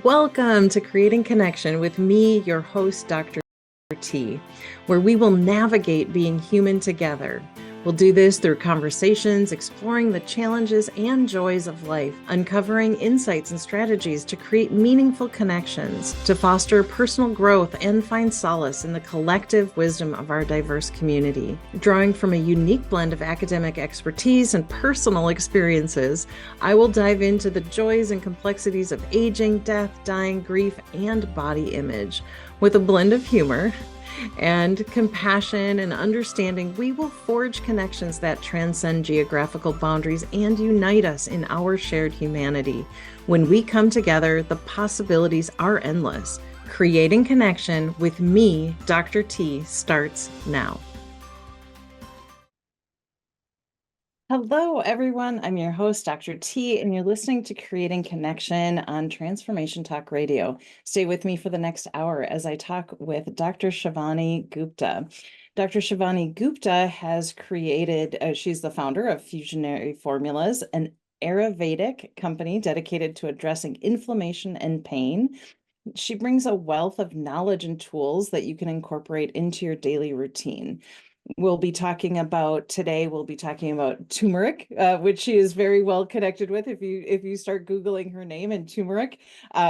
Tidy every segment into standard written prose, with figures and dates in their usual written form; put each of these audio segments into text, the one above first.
Welcome to Creating Connection with me, your host, Dr. T, where we will navigate being human together. We'll do this through conversations, exploring the challenges and joys of life, uncovering insights and strategies to create meaningful connections, to foster personal growth and find solace in the collective wisdom of our diverse community. Drawing from a unique blend of academic expertise and personal experiences, I will dive into the joys and complexities of aging, death, dying, grief, and body image. With a blend of humor and compassion and understanding, we will forge connections that transcend geographical boundaries and unite us in our shared humanity. When we come together, the possibilities are endless. Creating Connection with me, Dr. T, starts now. Hello, everyone. I'm your host, Dr. T, and you're listening to Creating Connection on Transformation Talk Radio. Stay with me for the next hour as I talk with Dr. Shivani Gupta. Dr. Shivani Gupta has created, she's the founder of Fusionary Formulas, an Ayurvedic company dedicated to addressing inflammation and pain. She brings a wealth of knowledge and tools that you can incorporate into your daily routine. We'll be talking about turmeric, which she is very well connected with. If you start Googling her name and turmeric,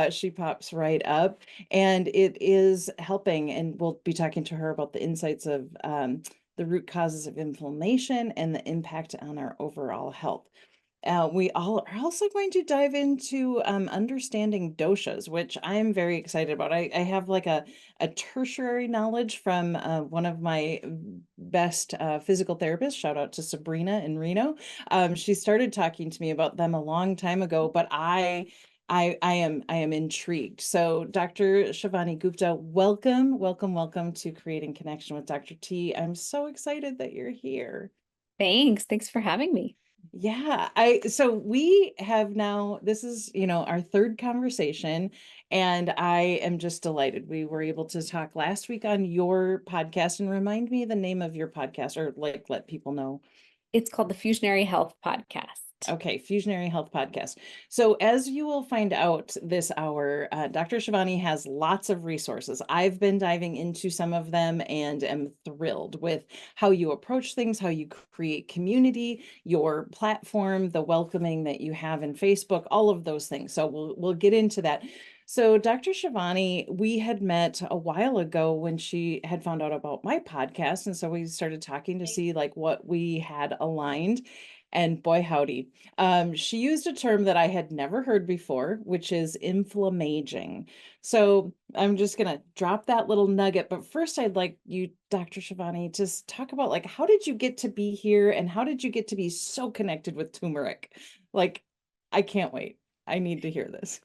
she pops right up, and it is helping. And we'll be talking to her about the insights of the root causes of inflammation and the impact on our overall health. We all are also going to dive into understanding doshas, which I'm very excited about. I have like a tertiary knowledge from one of my best physical therapists. Shout out to Sabrina in Reno. She started talking to me about them a long time ago, but I am intrigued. So Dr. Shivani Gupta, welcome to Creating Connection with Dr. T. I'm so excited that you're here. Thanks for having me. Yeah, so we have now, this is, our third conversation, and I am just delighted. We were able to talk last week on your podcast, and remind me the name of your podcast, or like let people know. It's called the Fusionary Health Podcast. Okay, Fusionary Health Podcast. So as you will find out this hour, Dr. Shivani has lots of resources. I've been diving into some of them and am thrilled with how you approach things, how you create community, your platform, the welcoming that you have in Facebook, all of those things. So we'll get into that. So Dr. Shivani, we had met a while ago when she had found out about my podcast. And so we started talking to see like what we had aligned. And boy, howdy. She used a term that I had never heard before, which is inflammaging. So I'm just going to drop that little nugget. But first, I'd like you, Dr. Shivani, to talk about like, how did you get to be here and how did you get to be so connected with turmeric? Like, I can't wait. I need to hear this.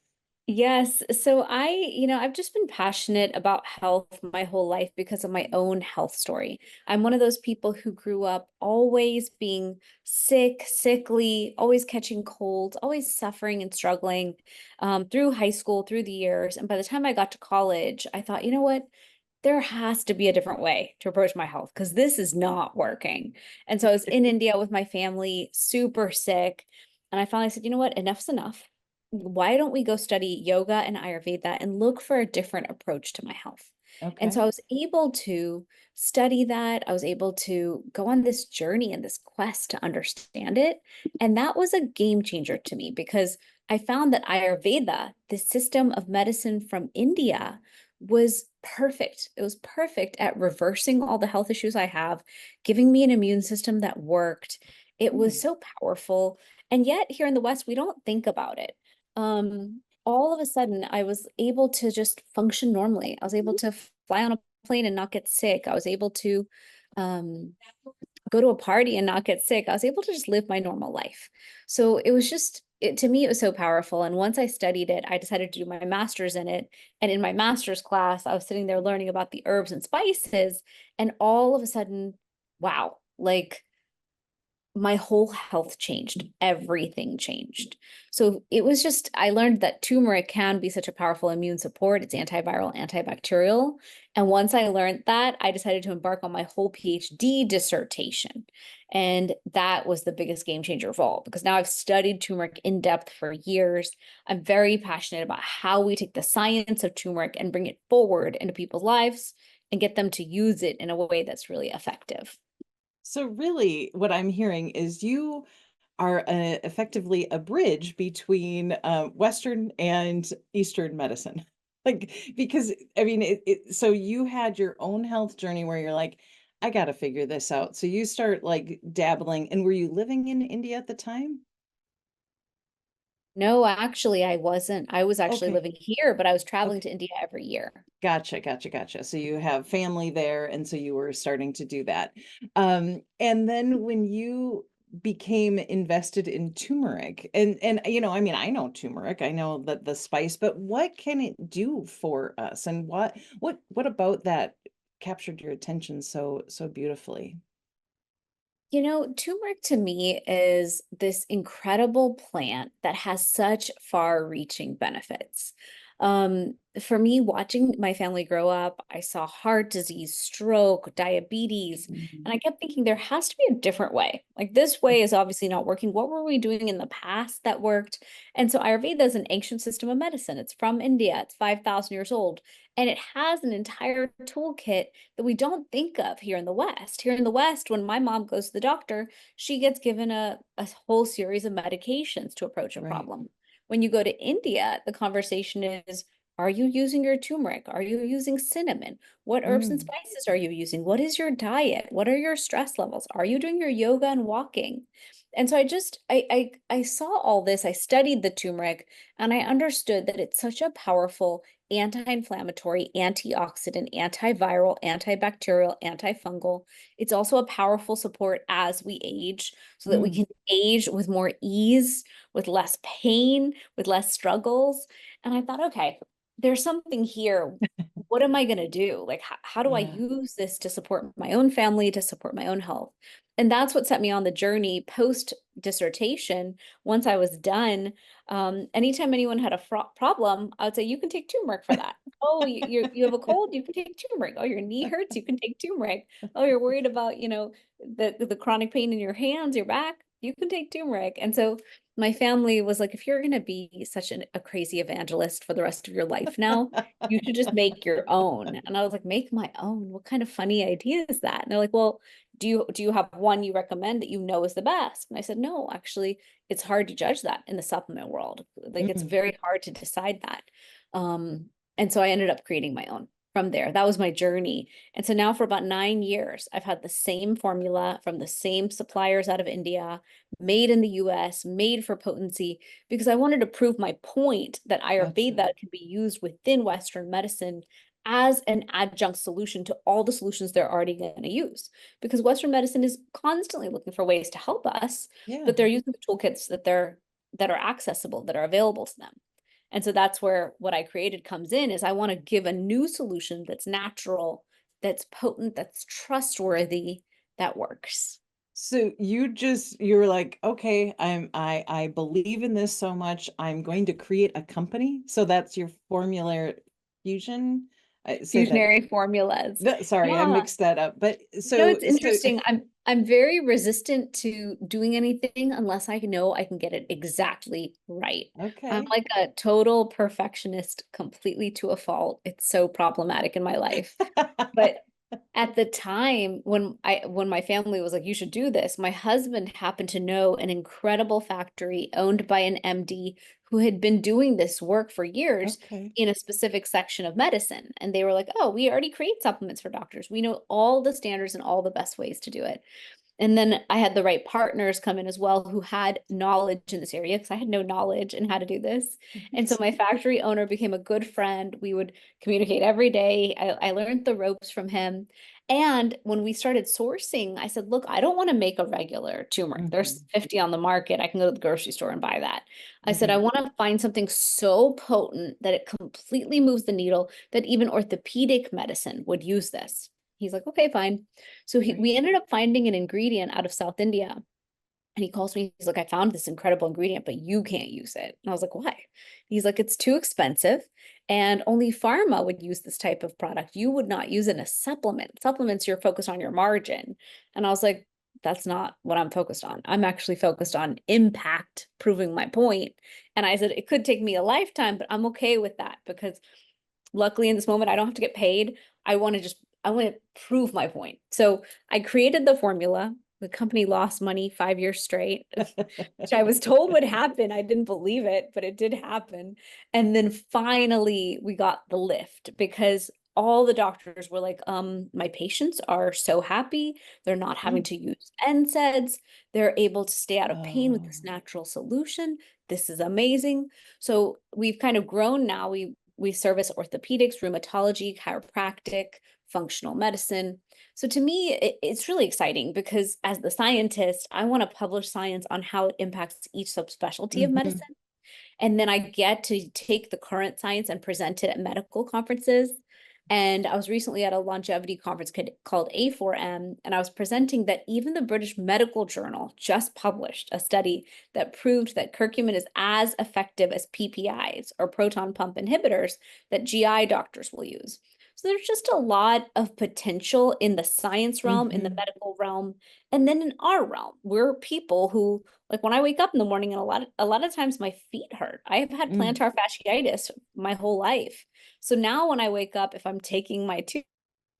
Yes. So I've just been passionate about health my whole life because of my own health story. I'm one of those people who grew up always being sick, sickly, always catching colds, always suffering and struggling through high school, through the years. And by the time I got to college, I thought, you know what? There has to be a different way to approach my health because this is not working. And so I was in India with my family, super sick. And I finally said, you know what? Enough's enough. Why don't we go study yoga and Ayurveda and look for a different approach to my health? And Okay. so I was able to study that. I was able to go on this journey and this quest to understand it. And that was a game changer to me because I found that Ayurveda, the system of medicine from India, was perfect. It was perfect at reversing all the health issues I have, giving me an immune system that worked. It was so powerful. And yet, here in the West, we don't think about it. All of a sudden I was able to just function normally. I was able to fly on a plane and not get sick. I was able to go to a party and not get sick. I was able to just live my normal life. So it was just to me, it was so powerful. And once I studied it, I decided to do my master's in it. And in my master's class, I was sitting there learning about the herbs and spices. And all of a sudden, wow, like my whole health changed. Everything changed. So it was just, I learned that turmeric can be such a powerful immune support. It's antiviral, antibacterial. And once I learned that, I decided to embark on my whole PhD dissertation. And that was the biggest game changer of all, because now I've studied turmeric in depth for years. I'm very passionate about how we take the science of turmeric and bring it forward into people's lives and get them to use it in a way that's really effective. So really what I'm hearing is you are effectively a bridge between Western and Eastern medicine. Like, because I mean, so you had your own health journey where you're like, I got to figure this out. So you start like dabbling. And were you living in India at the time? No, actually, I wasn't. I was actually Okay. living here, but I was traveling Okay. to India every year. Gotcha, gotcha, gotcha. So you have family there, and so you were starting to do that. And then when you became invested in turmeric, and I mean, I know turmeric, I know that the spice, but what can it do for us? And what about that captured your attention so beautifully? Turmeric to me is this incredible plant that has such far-reaching benefits. For me, watching my family grow up, I saw heart disease, stroke, diabetes, Mhm. and I kept thinking there has to be a different way. Like this way is obviously not working. What were we doing in the past that worked? And so Ayurveda is an ancient system of medicine. It's from India. It's 5,000 years old, and it has an entire toolkit that we don't think of here in the West. Here in the West, when my mom goes to the doctor, she gets given a whole series of medications to approach a Right. problem. When you go to India, the conversation is, are you using your turmeric? Are you using cinnamon? What herbs and Mm. spices are you using? What is your diet? What are your stress levels? Are you doing your yoga and walking? And so I saw all this. I studied the turmeric and I understood that it's such a powerful anti-inflammatory, antioxidant, antiviral, antibacterial, antifungal. It's also a powerful support as we age so that we Mm. can age with more ease, with less pain, with less struggles. And I thought, okay, there's something here. What am I going to do? Like, how do I Yeah. use this to support my own family, to support my own health? And that's what set me on the journey post dissertation. Once I was done, anytime anyone had a problem, I would say, you can take turmeric for that. Oh, you have a cold, you can take turmeric. Oh, your knee hurts, you can take turmeric. Oh, you're worried about, the chronic pain in your hands, your back, you can take turmeric. And so my family was like, if you're going to be such a crazy evangelist for the rest of your life now, you should just make your own. And I was like, make my own? What kind of funny idea is that? And they're like, well, do you have one you recommend that you know is the best? And I said, no, actually, it's hard to judge that in the supplement world. Like it's Mm. very hard to decide that. Um, and so I ended up creating my own from there. That was my journey. And so now for about 9 years, I've had the same formula from the same suppliers out of India, made in the US, made for potency, because I wanted to prove my point that Gotcha. Ayurveda can be used within Western medicine as an adjunct solution to all the solutions they're already going to use. Because Western medicine is constantly looking for ways to help us, Yeah. but they're using the toolkits that are accessible, that are available to them. And so that's where what I created comes in is I want to give a new solution that's natural, that's potent, that's trustworthy, that works. So you're like, okay, I believe in this so much. I'm going to create a company. So that's your formula fusion. I say that. Fusionary formulas. Sorry, I Yeah. mixed that up. But It's so interesting. I'm very resistant to doing anything unless I know I can get it exactly right. I'm okay. like a total perfectionist, completely to a fault. It's so problematic in my life. But at the time when my family was like, you should do this, my husband happened to know an incredible factory owned by an MD who had been doing this work for years Okay. in a specific section of medicine. And they were like, oh, we already create supplements for doctors. We know all the standards and all the best ways to do it. And then I had the right partners come in as well who had knowledge in this area because I had no knowledge in how to do this. And so my factory owner became a good friend. We would communicate every day. I learned the ropes from him. And when we started sourcing, I said, look, I don't want to make a regular turmeric. There's Mhm. 50 on the market. I can go to the grocery store and buy that. I said, I Mhm. want to find something so potent that it completely moves the needle that even orthopedic medicine would use this. He's like, okay, fine. So Right. we ended up finding an ingredient out of South India And he calls me, he's like, I found this incredible ingredient, but you can't use it. And I was like, why? He's like, it's too expensive and only pharma would use this type of product. You would not use it in a supplement. Supplements, you're focused on your margin. And I was like, that's not what I'm focused on. I'm actually focused on impact, proving my point. And I said, it could take me a lifetime, but I'm okay with that because luckily in this moment, I don't have to get paid. I want to prove my point. So I created the formula. The company lost money 5 years straight, which I was told would happen. I didn't believe it, but it did happen. And then finally we got the lift because all the doctors were like, my patients are so happy. They're not having Mm. to use NSAIDs. They're able to stay out of pain with Oh. this natural solution. This is amazing. So we've kind of grown now. We service orthopedics, rheumatology, chiropractic, functional medicine. So to me, it's really exciting because as the scientist, I want to publish science on how it impacts each subspecialty of Mhm. medicine. And then I get to take the current science and present it at medical conferences. And I was recently at a longevity conference called A4M, and I was presenting that even the British Medical Journal just published a study that proved that curcumin is as effective as PPIs or proton pump inhibitors that GI doctors will use. So there's just a lot of potential in the science realm, in the Mhm. medical realm, and then in our realm. We're people who like when I wake up in the morning and a lot of times my feet hurt. I've had Mm. plantar fasciitis my whole life. So now when I wake up, if I'm taking my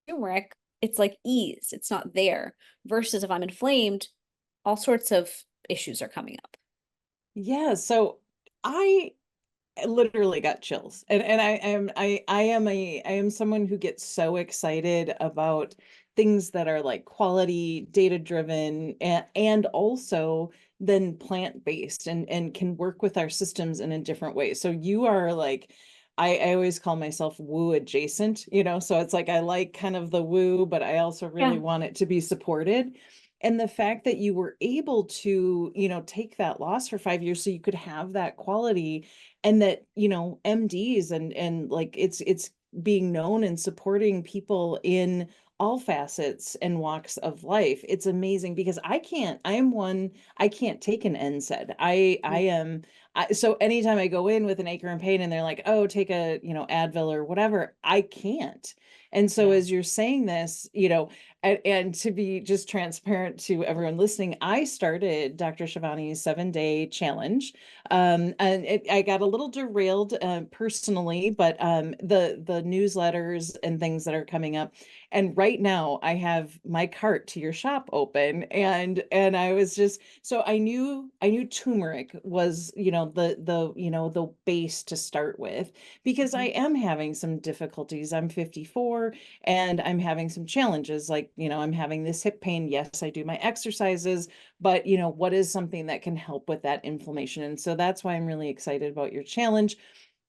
turmeric, it's like ease. It's not there. Versus if I'm inflamed, all sorts of issues are coming up. Yeah, so I literally got chills. And I am someone who gets so excited about things that are like quality, data driven, and also then plant-based and can work with our systems in a different way. So you are like I always call myself woo adjacent, so it's like I like kind of the woo, but I also really Yeah. want it to be supported. And the fact that you were able to, take that loss for 5 years so you could have that quality, and that, MDs and like it's being known and supporting people in all facets and walks of life. It's amazing because I can't take an NSAID. So anytime I go in with an ache or in pain and they're like, oh, take a, Advil or whatever, I can't. And so Yeah. as you're saying this, and to be just transparent to everyone listening, I started Dr. Shivani's 7-day challenge. And I got a little derailed personally, but the newsletters and things that are coming up. And right now I have my cart to your shop open, and I was just so I knew turmeric was, the base to start with, because I Mhm. am having some difficulties. I'm 54 and I'm having some challenges, like, I'm having this hip pain. Yes, I do my exercises, but what is something that can help with that inflammation? And so that's why I'm really excited about your challenge.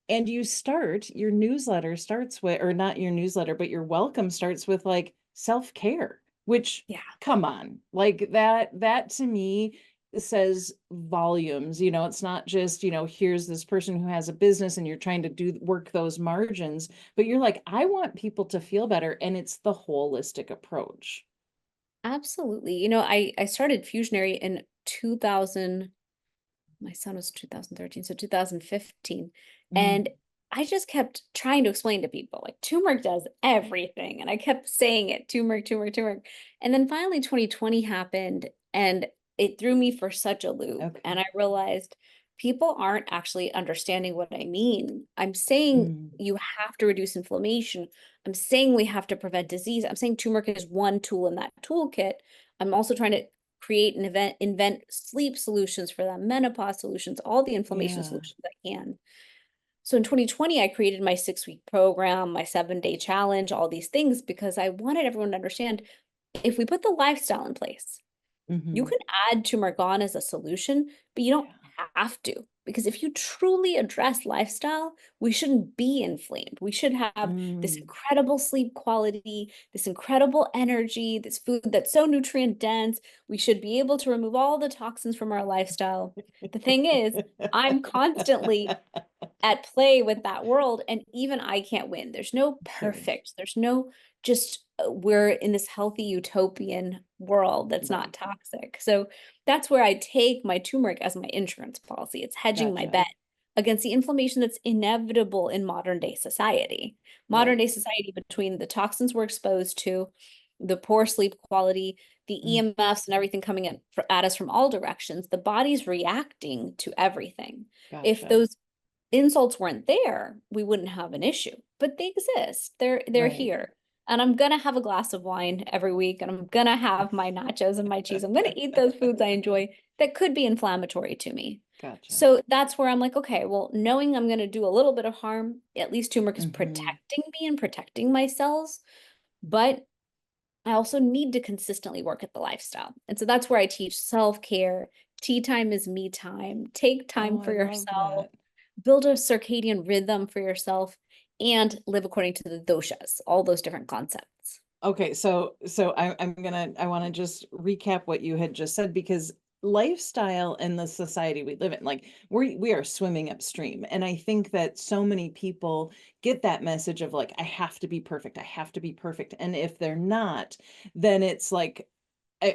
And your newsletter starts with, or not your newsletter, but your welcome starts with like self-care, which, Yeah. come on, like that to me says volumes. It's not just, here's this person who has a business and you're trying to do work those margins, but you're like, I want people to feel better. And it's the holistic approach. Absolutely. I started Fusionary in 2000. My son was 2013, so 2015. And Mm. I just kept trying to explain to people like turmeric does everything. And I kept saying it, turmeric, turmeric, turmeric. And then finally 2020 happened and it threw me for such a loop. And Okay. I realized people aren't actually understanding what I mean. I'm saying Mm. you have to reduce inflammation. I'm saying we have to prevent disease. I'm saying turmeric is one tool in that toolkit. I'm also trying to create an invent sleep solutions for them, menopause solutions, all the inflammation Yeah. solutions I can. So in 2020, I created my 6-week program, my 7-day challenge, all these things because I wanted everyone to understand if we put the lifestyle in place, you Hmm. can add turmeric on as a solution, but you don't Yeah. have to. Because if you truly address lifestyle, we shouldn't be inflamed. We should have this Mm. incredible sleep quality, this incredible energy, this food that's so nutrient dense. We should be able to remove all the toxins from our lifestyle. The thing is, I'm constantly at play with that world, and even I can't win. There's no Sure. perfect, there's no just we're in this healthy utopian world that's not Right. toxic. So that's where I take my turmeric as my insurance policy. It's hedging my Gotcha. bet against the inflammation that's inevitable in modern day society. Modern Right. day society, between the toxins we're exposed to, the poor sleep quality, the Mm, EMFs and everything coming at us from all directions, the body's reacting to everything. If gotcha. those insults weren't there, we wouldn't have an issue. But they exist. They're Right. here. And I'm gonna have a glass of wine every week, and I'm gonna have my nachos and my cheese. I'm gonna eat those foods I enjoy that could be inflammatory to me. Gotcha. So that's where I'm like, okay, well, knowing I'm gonna do a little bit of harm, at least turmeric is Hmm. protecting me and protecting my cells. But I also need to consistently work at the lifestyle. And so that's where I teach self-care. Tea time is me time. Take Oh, time I for love yourself, that. build a circadian rhythm for yourself, and live according to the doshas, all those different concepts. Okay, so I want to just recap what you had just said, because lifestyle and the society we live in, like we are swimming upstream. And I think that so many people get that message of like, I have to be perfect, I have to be perfect. And if they're not, then it's like,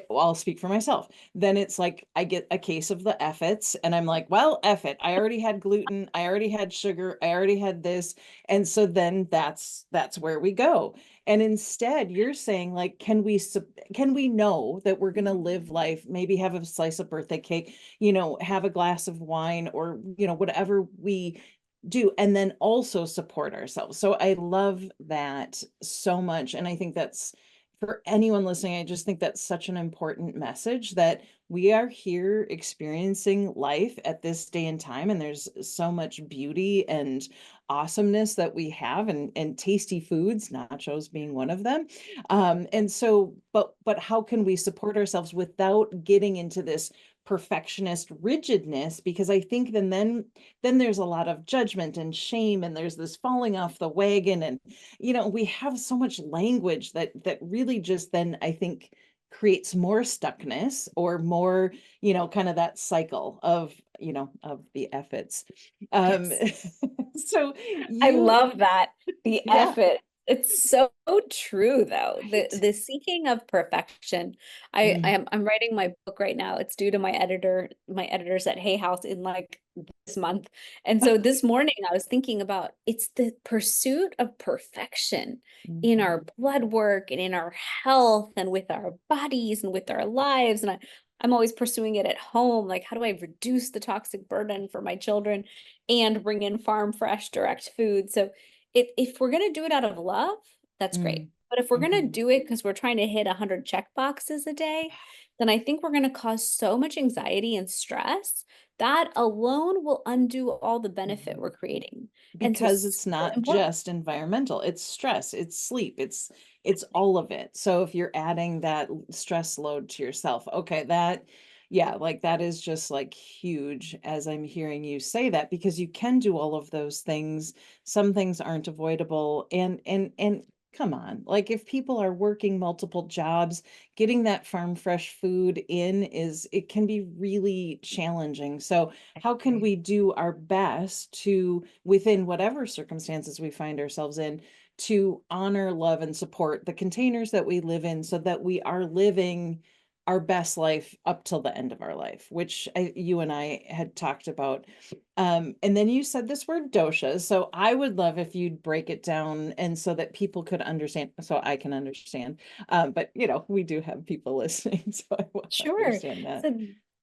I'll speak for myself. Then it's like I get a case of the F-its and I'm like, well, F it. I already had gluten, I already had sugar, I already had this. And so then that's where we go. And instead, you're saying like, can we know that we're going to live life, maybe have a slice of birthday cake, have a glass of wine, or whatever we do, and then also support ourselves. So I love that so much. And I think that's, for anyone listening, I just think that's such an important message, that we are here experiencing life at this day and time. And there's so much beauty and awesomeness that we have, and tasty foods, nachos being one of them. And so, but how can we support ourselves without getting into this perfectionist rigidness? Because I think then there's a lot of judgment and shame, and there's this falling off the wagon. And we have so much language that really just then, I think, creates more stuckness, or more, kind of that cycle of the efforts. um Yes. so I you love that. The yeah. effort. It's so true though. The Right. the seeking of perfection. Mm, I'm writing my book right now. It's due to my editors at Hay House in like this month. And so this morning I was thinking about it's the pursuit of perfection in our mhm, blood work and in our health and with our bodies and with our lives. And I'm always pursuing it at home. Like, how do I reduce the toxic burden for my children and bring in farm fresh direct food? So if we're going to do it out of love, that's great. mm, But if we're going to mhm. do it because we're trying to hit 100 check boxes a day, then I think we're going to cause so much anxiety and stress that alone will undo all the benefit Mhm. we're creating. And so Because it's super not important. just environmental, it's stress, it's sleep, it's all of it. So if you're adding that stress load to yourself, okay, that, yeah, like that is just like huge, as I'm hearing you say that, because you can do all of those things. Some things aren't avoidable. And come on, like if people are working multiple jobs, getting that farm fresh food in, it can be really challenging. So how can we do our best to, within whatever circumstances we find ourselves in, to honor, love, and support the containers that we live in, so that we are living our best life up till the end of our life, which you and I had talked about. And then you said this word dosha. So I would love if you'd break it down, and so that people could understand, so I can understand. But we do have people listening, so I want to Sure. understand that. So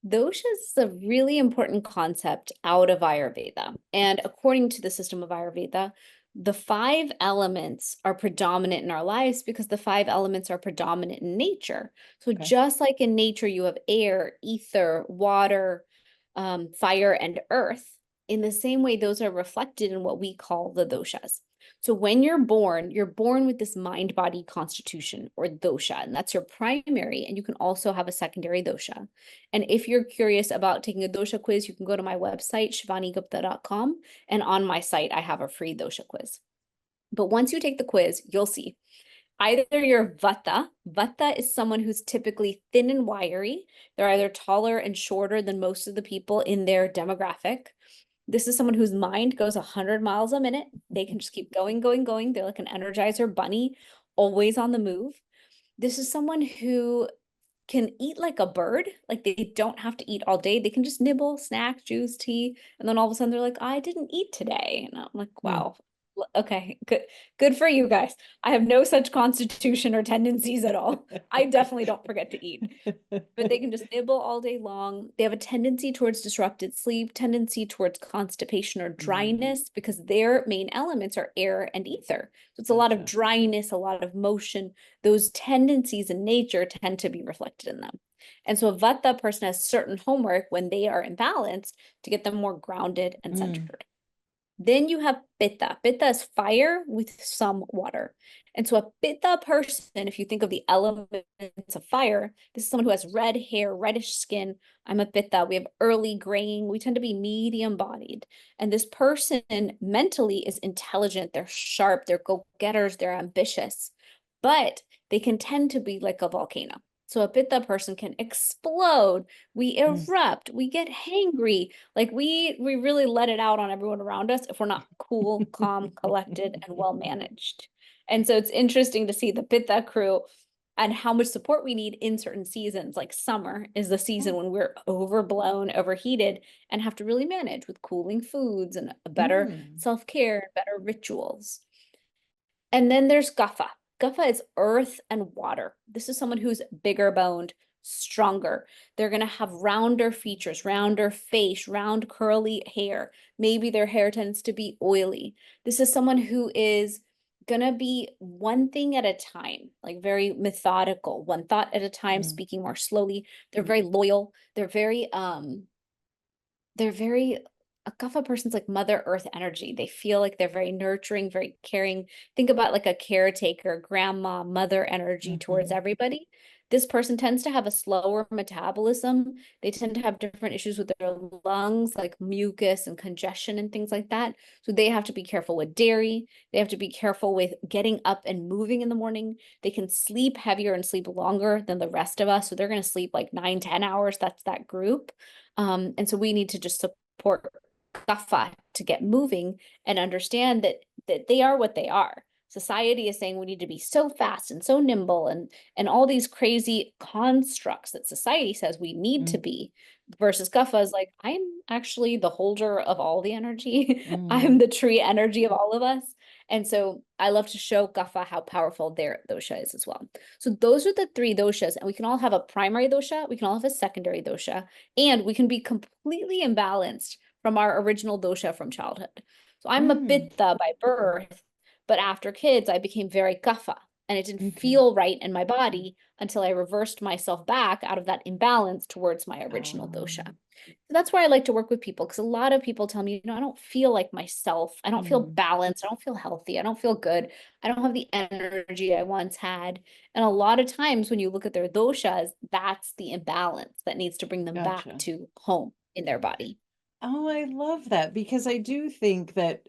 doshas is a really important concept out of Ayurveda. And according to the system of Ayurveda, the five elements are predominant in our lives because the five elements are predominant in nature. So Okay. just like in nature, you have air, ether, water, fire, and earth. In the same way, those are reflected in what we call the doshas. So when you're born with this mind body constitution or dosha, and that's your primary. And you can also have a secondary dosha. And if you're curious about taking a dosha quiz, you can go to my website, shivanigupta.com. And on my site, I have a free dosha quiz. But once you take the quiz, you'll see either you're vata. Vata is someone who's typically thin and wiry. They're either taller and shorter than most of the people in their demographic. This is someone whose mind goes 100 miles a minute. They can just keep going, going, going. They're like an energizer bunny. always on the move. This is someone who can eat like a bird. Like they don't have to eat all day. They can just nibble, snack, juice, tea, and then all of a sudden they're like, I didn't eat today. And I'm like, Mm. wow. Okay, good for you guys. I have no such constitution or tendencies at all. I definitely don't forget to eat, but they can just nibble all day long. They have a tendency towards disrupted sleep, tendency towards constipation or Mm, dryness because their main elements are air and ether. So it's a lot of gotcha. dryness, a lot of motion. Those tendencies in nature tend to be reflected in them. And so a Vata person has certain homework when they are imbalanced to get them more grounded and Mm, centered. Then you have Pitta. Pitta is fire with some water. And so a Pitta person, if you think of the elements of fire, this is someone who has red hair, reddish skin. I'm a Pitta. We have early graying. We tend to be medium bodied. And this person mentally is intelligent. They're sharp. They're go-getters. They're ambitious. But they can tend to be like a volcano. So a Pitta person can explode. We mm. erupt. We get hangry. Like we really let it out on everyone around us if we're not cool, calm, collected, and well managed. And so it's interesting to see the Pitta crew and how much support we need in certain seasons. Like summer is the season when we're overblown, overheated, and have to really manage with cooling foods and a better Mm, self-care, better rituals. And then there's Guffa. Guffa is earth and water. This is someone who's bigger boned, stronger. They're going to have rounder features, rounder face, round curly hair. Maybe their hair tends to be oily. This is someone who is going to be one thing at a time, like very methodical, one thought at a time, mm, speaking more slowly. They're very loyal. They're very a kapha person's like mother earth energy. They feel like they're very nurturing, very caring. Think about like a caretaker, grandma, mother energy towards mhm. everybody. This person tends to have a slower metabolism. They tend to have different issues with their lungs, like mucus and congestion and things like that. So they have to be careful with dairy. They have to be careful with getting up and moving in the morning. They can sleep heavier and sleep longer than the rest of us. So they're going to sleep like 9, 10 hours. That's that group. And so we need to just support kapha to get moving and understand that they are what they are. Society is saying we need to be so fast and so nimble and all these crazy constructs that society says we need to Mm, be versus kapha is like I'm actually the holder of all the energy. mm, I'm the tree energy of all of us. And so I love to show kapha how powerful their dosha is as well. So those are the three doshas, and we can all have a primary dosha, we can all have a secondary dosha, and we can be completely imbalanced from our original dosha from childhood. So I'm a mm. pitta by birth, but after kids, I became very kapha, and it didn't Okay. feel right in my body until I reversed myself back out of that imbalance towards my original dosha. Um, So that's why I like to work with people because a lot of people tell me, I don't feel like myself. I don't feel mm, balanced. I don't feel healthy. I don't feel good. I don't have the energy I once had. And a lot of times when you look at their doshas, that's the imbalance that needs to bring them back gotcha. to home in their body. Oh, I love that because I do think that,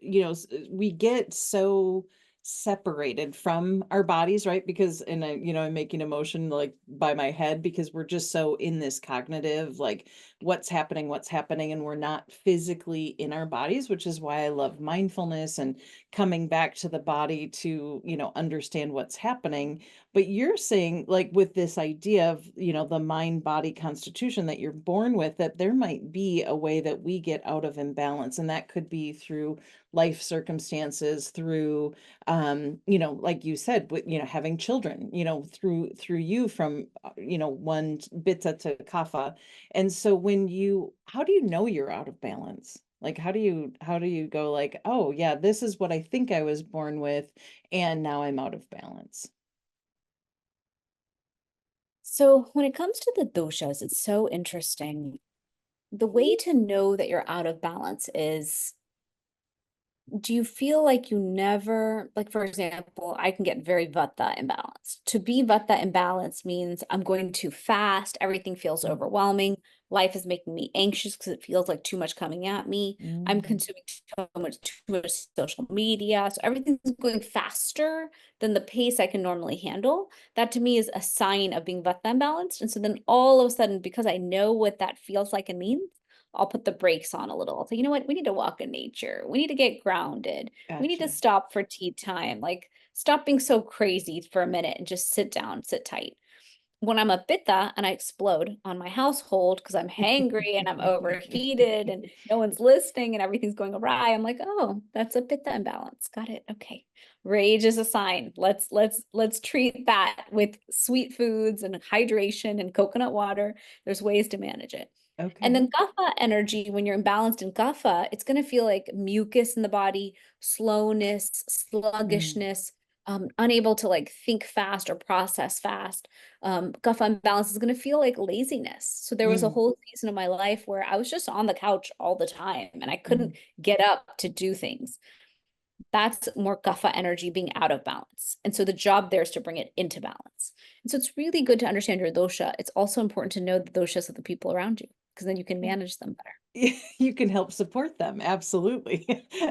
we get so separated from our bodies, right? Because, and I'm making emotion like by my head because we're just so in this cognitive, like what's happening, and we're not physically in our bodies, which is why I love mindfulness and coming back to the body to, understand what's happening. But you're saying, like, with this idea of, the mind body constitution that you're born with, that there might be a way that we get out of imbalance. And that could be through life circumstances, through, like you said, with, having children, through you from, one pitta to kapha. And so how do you know you're out of balance? Like, how do you go like, oh, yeah, this is what I think I was born with, and now I'm out of balance. So when it comes to the doshas, it's so interesting. The way to know that you're out of balance is, do you feel like you never, like for example, I can get very vata imbalanced. To be vata imbalanced means I'm going too fast, everything feels Mm, overwhelming, life is making me anxious because it feels like too much coming at me. I'm mm, consuming too much social media, so everything's going faster than the pace I can normally handle. That to me is a sign of being vata imbalanced. And so then all of a sudden, because I know what that feels like and means, I'll put the brakes on a little. I'll say, you know what? We need to walk in nature. We need to get grounded. We need to gotcha. stop for tea time. Like stop being so crazy for a minute and just sit down, sit tight. When I'm a pitta and I explode on my household because I'm hangry and I'm overheated and no one's listening and everything's going awry, I'm like, oh, that's a pitta imbalance. Got it. Okay. Rage is a sign. Let's treat that with sweet foods and hydration and coconut water. There's ways to manage it. And then Okay. kapha energy, when you're imbalanced in kapha, it's going to feel like mucus in the body, slowness, Mm, sluggishness, unable to like think fast or process fast. Kapha imbalance is going to feel like laziness. So there was a mm, whole season of my life where I was just on the couch all the time and I couldn't mm. get up to do things. That's more kapha energy being out of balance. And so the job there is to bring it into balance. And so it's really good to understand your dosha. It's also important to know the doshas of the people around you because then you can Yeah. manage them better. You can help support them. Absolutely.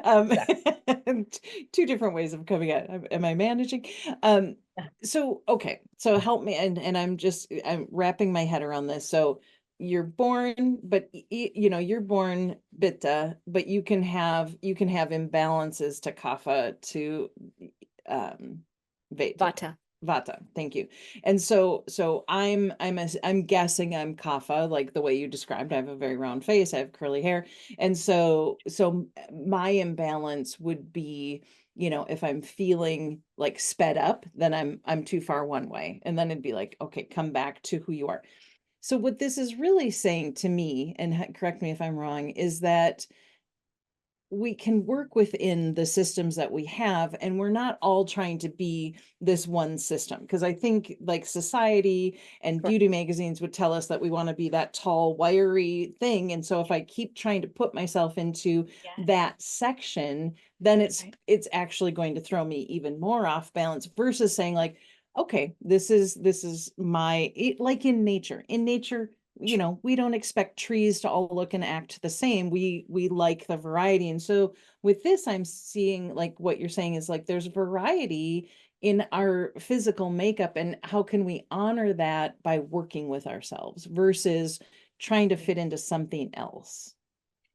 Um, Exactly. two different ways of coming at it. Am I managing? Um, Yeah. so okay, so help me, and I'm wrapping my head around this. So you're born, but you're born Pitta, but you can have imbalances to Kapha to um Vata. Vata. Vata, thank you. And so I'm guessing I'm Kapha, like the way you described. I have a very round face, I have curly hair. And so my imbalance would be, if I'm feeling like sped up, then I'm too far one way. And then it'd be like, okay, come back to who you are. So what this is really saying to me, and correct me if I'm wrong, is that we can work within the systems that we have, and we're not all trying to be this one system, because I think like society and Correct. beauty magazines would tell us that we want to be that tall wiry thing, and so if I keep trying to put myself into Yeah. that section, then it's Right. it's actually going to throw me even more off balance versus saying like, okay, this is like in nature, we don't expect trees to all look and act the same. We like the variety. And so with this, I'm seeing like what you're saying is like there's variety in our physical makeup, and how can we honor that by working with ourselves versus trying to fit into something else.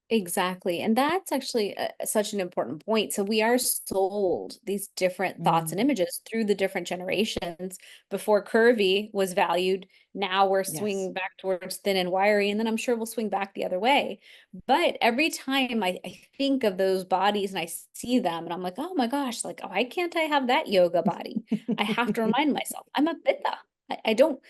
Exactly. And that's actually such an important point. So we are sold these different thoughts and Mm, images through the different generations. Before curvy was valued, now we're yes. swinging back towards thin and wiry, and then I'm sure we'll swing back the other way. But every time I think of those bodies and I see them, and I'm like, oh my gosh, like, why can't I have that yoga body? I have to remind myself, I'm a pitta. I don't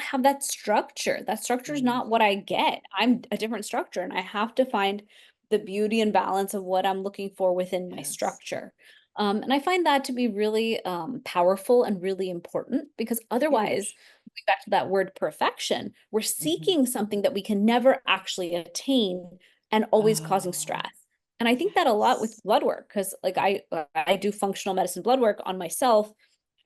have that structure. That structure is Mm, not what I get. I'm a different structure, and I have to find the beauty and balance of what I'm looking for within my yes. structure. And I find that to be really powerful and really important because otherwise, Huge. going back to that word perfection, we're Mhm. seeking something that we can never actually attain and always causing Oh, stress. And I think that a lot with yes. blood work because like I do functional medicine blood work on myself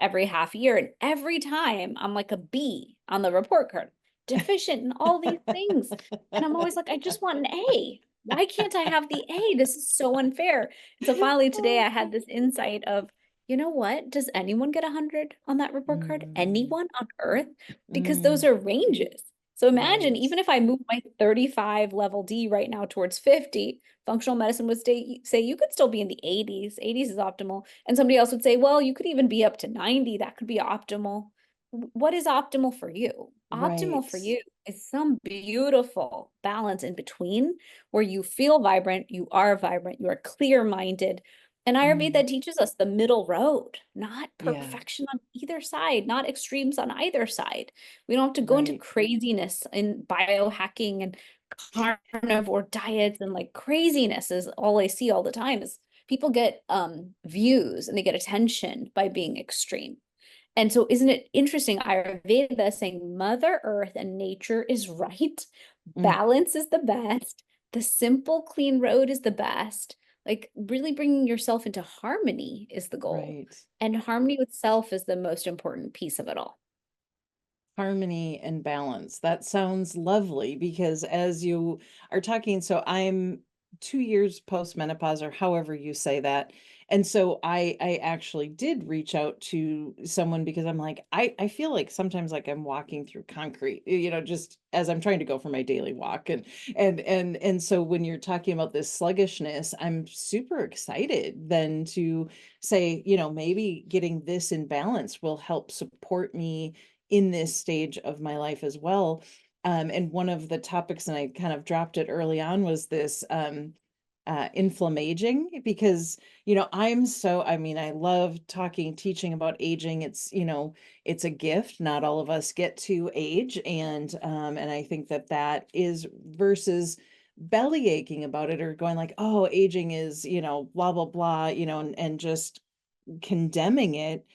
every half year, and every time I'm like a B on the report card, deficient in all these things. And I'm always like, I just want an A. Why can't I have the A? This is so unfair. And so finally today I had this insight of, you know what? Does anyone get 100 on that report card? Mm, Anyone on earth? Because those mm, are ranges. So imagine, right. even if I move my 35 level D right now towards 50, functional medicine would say you could still be in the 80s. 80s is optimal. And somebody else would say, well, you could even be up to 90. That could be optimal. What is optimal for you? Optimal Right. for you is some beautiful balance in between where you feel vibrant, you are vibrant, you are clear minded. And Mm, Ayurveda teaches us the middle road, not yeah. perfection on either side, not extremes on either side. We don't have to go into Right. craziness in biohacking and carnivore diets and like craziness is all I see all the time is people get views and they get attention by being extreme. And so isn't it interesting Ayurveda saying Mother Earth and nature is right, Mm, balance is the best, the simple clean road is the best. Like really bringing yourself into harmony is the goal. right. And harmony with self is the most important piece of it all. Harmony and balance. That sounds lovely because as you are talking, so I'm 2 years post menopause, or however you say that. And so I actually did reach out to someone because I'm like, I feel like sometimes like I'm walking through concrete, just as I'm trying to go for my daily walk. And so when you're talking about this sluggishness, I'm super excited then to say, maybe getting this in balance will help support me in this stage of my life as well. And one of the topics, and I kind of dropped it early on, was this inflammaging, because I love talking, teaching about aging. It's a gift. Not all of us get to age, and I think that is, versus belly aching about it, or going like, oh, aging is, blah blah blah, and just condemning it.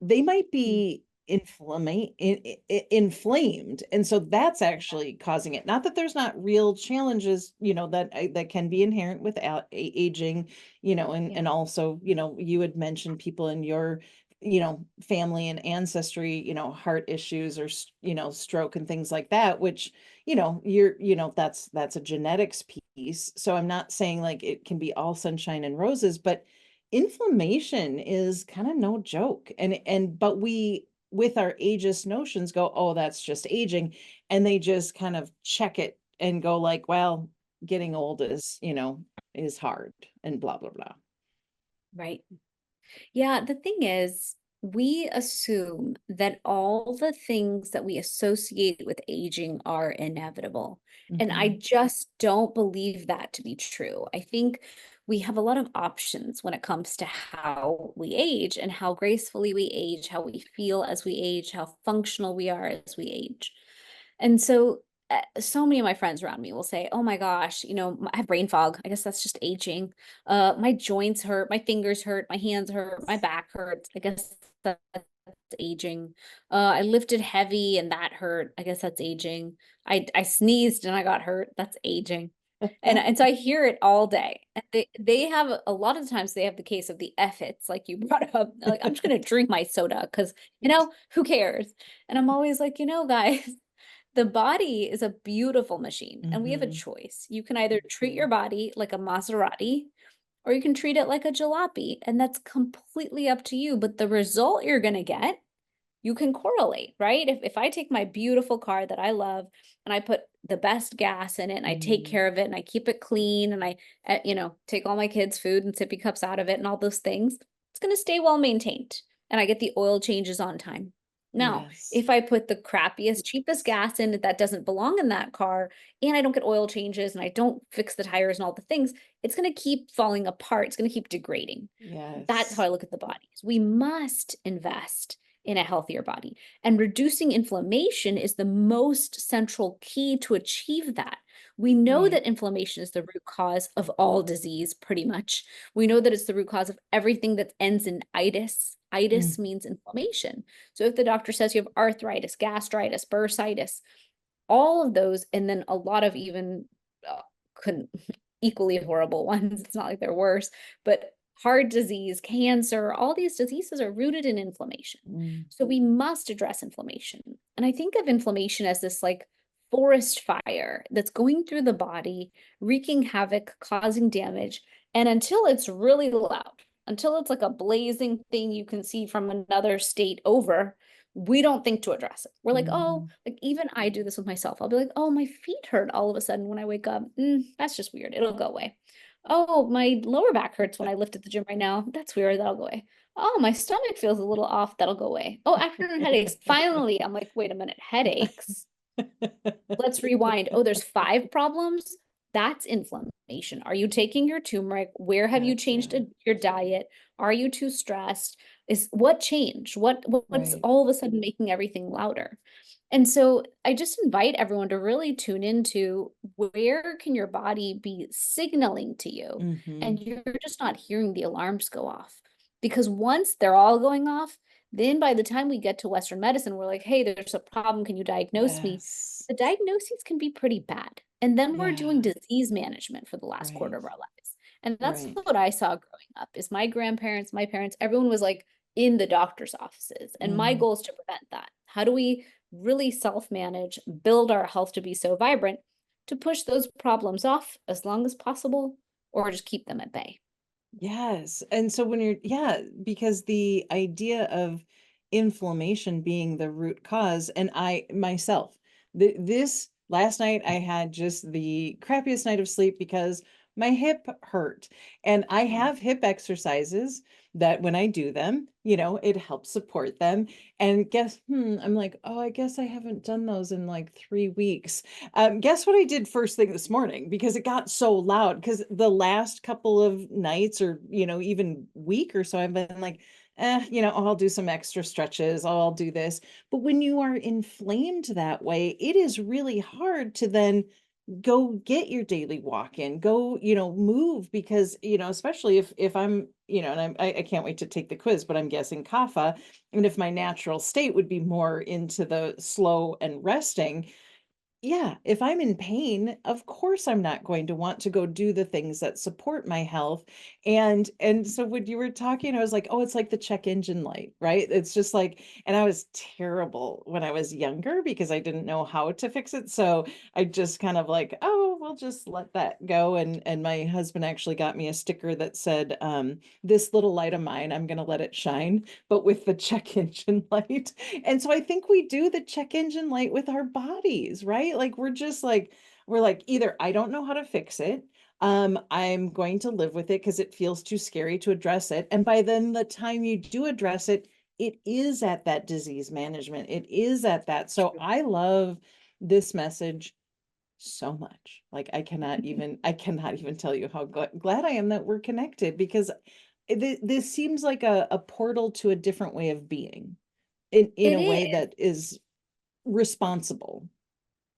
They might Mm. be inflamed, and so that's actually causing it. Not that there's not real challenges, that can be inherent with aging, and Yeah. also, you had mentioned people in your, family and ancestry, heart issues, or stroke and things like that, which, that's a genetics piece. So I'm not saying like it can be all sunshine and roses, but inflammation is kind of no joke. But we, with our ageist notions, go, oh, that's just aging, and they just kind of check it and go like, well, getting old is hard, and blah blah blah. Right. Yeah, the thing is, we assume that all the things that we associate with aging are inevitable. And I Hmm. just don't believe that to be true. I think we have a lot of options when it comes to how we age and how gracefully we age, how we feel as we age, how functional we are as we age. And so, so many of my friends around me will say, "Oh my gosh, I have brain fog. I guess that's just aging. My joints hurt, my fingers hurt, my hands hurt, my back hurts. I guess that's aging. I lifted heavy and that hurt. I guess that's aging. I sneezed and I got hurt. That's aging." And so I hear it all day. And they have a lot of times they have the case of the F-its, like you brought up. Like, I'm just gonna drink my soda because who cares? And I'm always like, guys, the body is a beautiful machine and we have a Hmm. choice. You can either treat your body like a Maserati or you can treat it like a jalopy, and that's completely up to you. But the result you're going to get, you can correlate, right? If I take my beautiful car that I love and I put the best gas in it and I take Hmm. care of it and I keep it clean and I, take all my kids' food and sippy cups out of it and all those things, it's going to stay well maintained. And I get the oil changes on time. Now, Yes. if I put the crappiest, cheapest gas in it that doesn't belong in that car and I don't get oil changes and I don't fix the tires and all the things, it's going to keep falling apart. It's going to keep degrading. That's how Yes. I look at the bodies. We must invest in a healthier body. And reducing inflammation is the most central key to achieve that. We know Right. that inflammation is the root cause of all disease, pretty much. We know that it's the root cause of everything that ends in itis. Itis Mm. means inflammation. So if the doctor says you have arthritis, gastritis, bursitis, all of those, and then a lot of even couldn't equally horrible ones. It's not like they're worse, but heart disease, cancer, all these diseases are rooted in inflammation. Mm. So we must address inflammation. And I think of inflammation as this like forest fire that's going through the body, wreaking havoc, causing damage. And until it's really loud, until it's like a blazing thing you can see from another state over, we don't think to address it. We're like, oh, Mhm. like even I do this with myself. I'll be like, oh, my feet hurt all of a sudden when I wake up. That's just weird. It'll go away. Oh, my lower back hurts when I lift at the gym right now. That's weird. That'll go away. Oh, my stomach feels a little off. That'll go away. Oh, afternoon headaches. Finally, I'm like, wait a minute, headaches? Let's rewind. Oh, there's 5 problems. That's inflammation. Are you taking your turmeric? Where have you That's changed it. your diet? Are you too stressed? Is what changed? What's Right. all of a sudden making everything louder? And so I just invite everyone to really tune into where can your body be signaling to you, and Hmm. you're just not hearing the alarms go off. Because once they're all going off, then by the time we get to Western medicine, we're like, hey, there's a problem. Can you diagnose me? Yes. The diagnoses can be pretty bad. And then we're doing Yeah. disease management for the last quarter Right. of our lives. And that's Right. what I saw growing up is my grandparents, my parents, everyone was like in the doctor's offices. And my Mm. goal is to prevent that. How do we really self-manage, build our health to be so vibrant to push those problems off as long as possible or just keep them at bay? Yes. And so when you're, yeah, because the idea of inflammation being the root cause, and I myself, this last night I had just the crappiest night of sleep because my hip hurt. And I have hip exercises that when I do them, it helps support them. And I'm like, oh, I guess I haven't done those in like 3 weeks. Guess what I did first thing this morning because it got so loud. Because the last couple of nights, or even week or so, I've been like, I'll do some extra stretches. I'll do this. But when you are inflamed that way, it is really hard to then go get your daily walk in, go, move, because, especially if I'm, and I can't wait to take the quiz, but I'm guessing kapha. And if my natural state would be more into the slow and resting, yeah, if I'm in pain, of course I'm not going to want to go do the things that support my health. And so when you were talking, I was like, oh, it's like the check engine light, right? It's just like, and I was terrible when I was younger because I didn't know how to fix it. So I just kind of like, oh, we'll just let that go. And my husband actually got me a sticker that said, this little light of mine, I'm gonna let it shine, but with the check engine light. And so I think we do the check engine light with our bodies, right? Like we're just like, we're like, either I don't know how to fix it. I'm going to live with it because it feels too scary to address it. And by then the time you do address it, it is at that disease management. It is at that. So True. I love this message so much. Like I cannot even tell you how glad I am that we're connected, because this seems like a portal to a different way of being, in It a way is. that is responsible.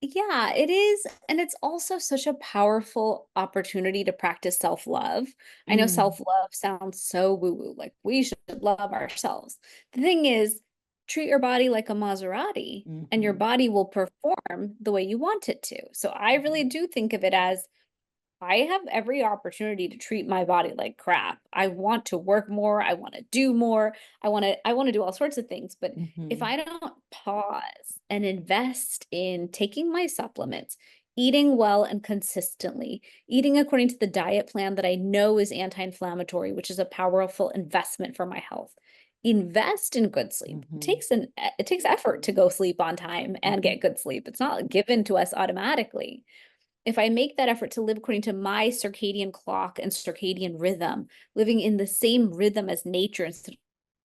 Yeah, it is. And it's also such a powerful opportunity to practice self-love. I know Mm, self-love sounds so woo-woo, like we should love ourselves. The thing is, treat your body like a Maserati, and your mhm, body will perform the way you want it to. So I really mhm, do think of it as I have every opportunity to treat my body like crap. I want to work more, I want to do more, I want to do all sorts of things, but if mhm, I don't pause and invest in taking my supplements, eating well and consistently, eating according to the diet plan that I know is anti-inflammatory, which is a powerful investment for my health. Invest in good sleep. It mhm, takes it takes effort to go sleep on time and mhm, get good sleep. It's not given to us automatically. If I make that effort to live according to my circadian clock and circadian rhythm, living in the same rhythm as nature instead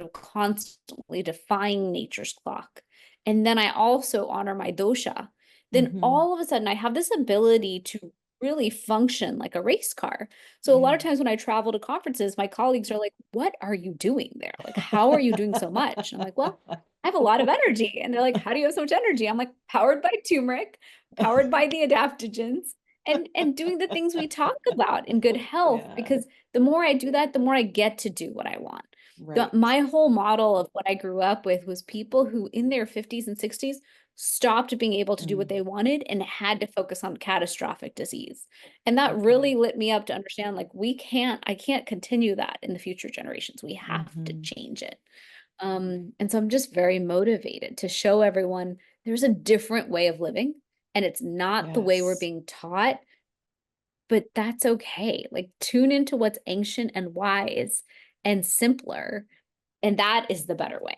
of constantly defying nature's clock, and then I also honor my dosha, then mhm. all of a sudden I have this ability to really function like a race car. So a lot Yeah. of times when I travel to conferences, my colleagues are like, "What are you doing there? Like, how are you doing so much?" And I'm like, "Well, I have a lot of energy." And they're like, "How do you have so much energy?" I'm like, "Powered by turmeric, powered by the adaptogens, and doing the things we talk about in good health, Yeah, because the more I do that, the more I get to do what I want." right. My whole model of what I grew up with was people who in their 50s and 60s stopped being able to do what Mm, they wanted and had to focus on catastrophic disease. And that okay. really lit me up to understand, like, I can't continue that in the future generations. We have to Mhm. change it. And so I'm just very motivated to show everyone there's a different way of living, and it's not the way we're Yes. being taught, but that's okay. Like, tune into what's ancient and wise and simpler, and that is the better way.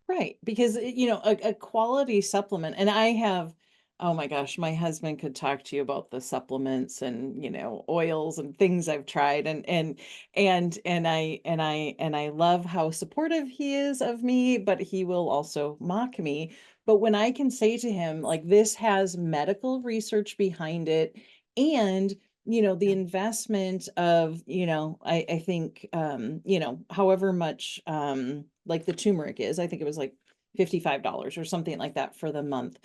Right, because a quality supplement, and I have, oh my gosh, my husband could talk to you about the supplements and oils and things I've tried, and I love how supportive he is of me, but he will also mock me. But when I can say to him, like, this has medical research behind it, and the investment of, I think, however much, like the turmeric is, I think it was like $55 or something like that for the month.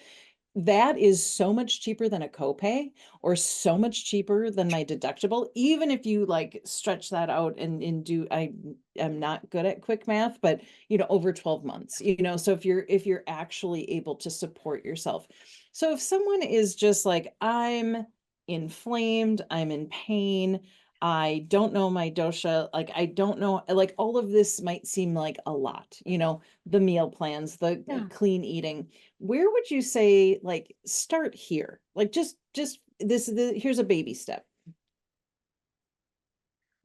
That is so much cheaper than a copay, or so much cheaper than my deductible. Even if you like stretch that out and do, I am not good at quick math, but over 12 months, so if you're actually able to support yourself. So if someone is just like, I'm inflamed, I'm in pain, I don't know my dosha, like I don't know, like all of this might seem like a lot, the meal plans, the Yeah. clean eating. Where would you say, like, start here? Like, just here's a baby step.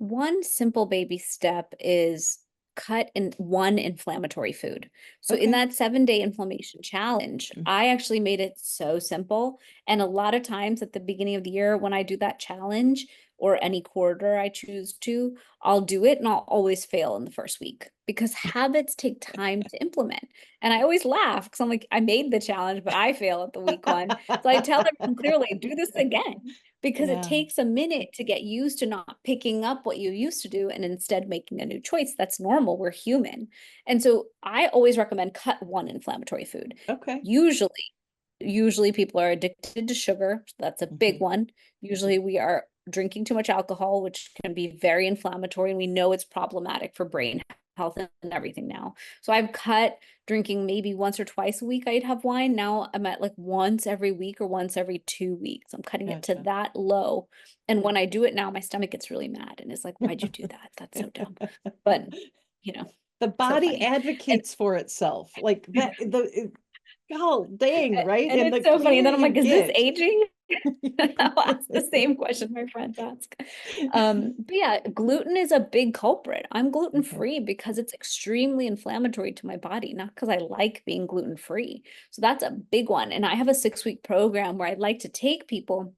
One simple baby step is cut in one inflammatory food. So in Okay. that 7-day inflammation challenge, Mm. I actually made it so simple. And a lot of times at the beginning of the year, when I do that challenge or any quarter I choose to, I'll do it and I'll always fail in the first week because habits take time to implement. And I always laugh because I'm like, I made the challenge, but I fail at the week one. So I tell everyone clearly, do this again because it Yeah. takes a minute to get used to not picking up what you used to do and instead making a new choice. That's normal. We're human. And so I always recommend cut one inflammatory food. Okay. Usually, usually people are addicted to sugar. So that's a big Mhm. one. Usually we are drinking too much alcohol, which can be very inflammatory. And we know it's problematic for brain health and everything now. So I've cut drinking maybe once or twice a week. I'd have wine. Now I'm at like once every week or once every 2 weeks. I'm cutting it to Gotcha. that low. And when I do it now, my stomach gets really mad and is like, why'd you do that? That's so dumb. But, you know, The so body funny. And advocates for itself. Like that, God dang, right? and And the it's so funny. And cleaner then I'm you like, is this get. aging? I'll ask the same question my friends ask. But yeah, gluten is a big culprit. I'm gluten Okay. free because it's extremely inflammatory to my body, not because I like being gluten free. So that's a big one. And I have a 6-week program where I'd like to take people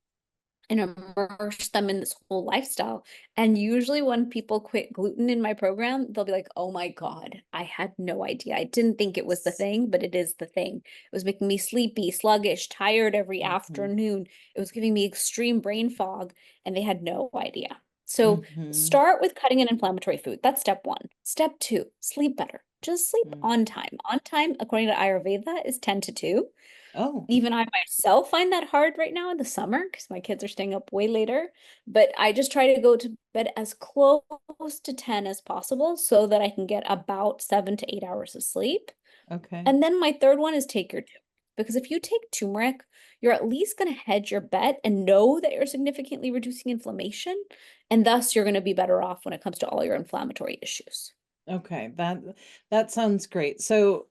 and immerse them in this whole lifestyle. And usually when people quit gluten in my program, they'll be like, oh my God, I had no idea. I didn't think it was the thing, but it is the thing. It was making me sleepy, sluggish, tired every Mhm. afternoon. It was giving me extreme brain fog, and they had no idea. So Mhm. start with cutting an inflammatory food. That's step one. Step two, sleep better. Just sleep Mm. on time. On time, according to Ayurveda, is 10 to 2. Oh, Even I myself find that hard right now in the summer because my kids are staying up way later. But I just try to go to bed as close to 10 as possible so that I can get about 7 to 8 hours of sleep. okay. And then my third one is take your turmeric. Because if you take turmeric, you're at least going to hedge your bet and know that you're significantly reducing inflammation. And thus, you're going to be better off when it comes to all your inflammatory issues. Okay. That sounds great. So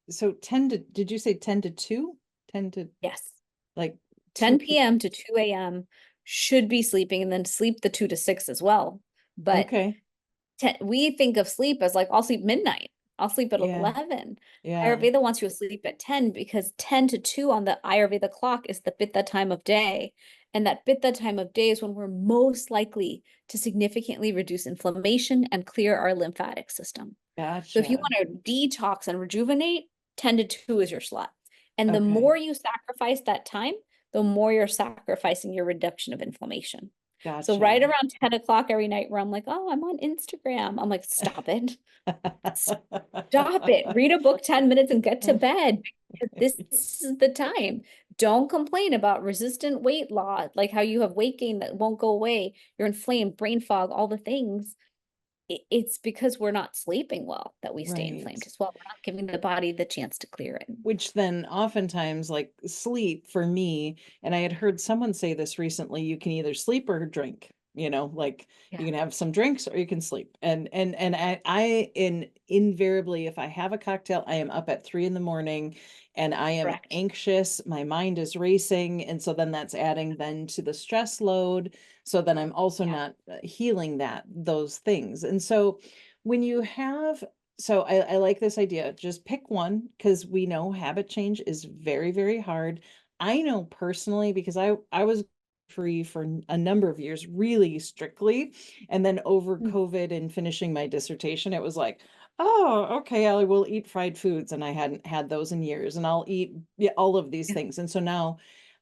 so 10 to, did you say 10 to 2? 10 to Yes. like 10 2 p. p.m. to 2 a.m. should be sleeping and then sleep the 2 to 6 as well. But Okay. we think of sleep as like, I'll sleep midnight. I'll sleep at Yeah. 11. Yeah. Ayurveda wants you to sleep at 10 because 10 to 2 on the Ayurveda clock is the pitta time of day. And that pitta time of day is when we're most likely to significantly reduce inflammation and clear our lymphatic system. So if you Gotcha. want to detox and rejuvenate, 10 to 2 is your slot. And the Okay. more you sacrifice that time, the more you're sacrificing your reduction of inflammation. So right Gotcha. around 10 o'clock every night where I'm like, oh, I'm on Instagram. I'm like, stop it. Stop it. Read a book 10 minutes and get to bed. This is the time. Don't complain about resistant weight loss, like how you have weight gain that won't go away. You're inflamed, brain fog, all the things. It's because we're not sleeping well that we stay Right. inflamed as well. We're not giving the body the chance to clear it. Which then oftentimes, like sleep for me, and I had heard someone say this recently, you can either sleep or drink, like you Yeah, can have some drinks or you can sleep. And invariably, if I have a cocktail, I am up at 3 in the morning and I am correct. anxious, my mind is racing. And so then that's adding then to the stress load. So then I'm also Yeah. not healing those things. And so when you have so I like this idea. Just pick one because we know habit change is very, very hard. I know personally because I was free for a number of years, really strictly. And then over Mm. COVID and finishing my dissertation, it was like, oh, okay, I will eat fried foods. And I hadn't had those in years. And I'll eat, yeah, all of these Yeah. things. And so now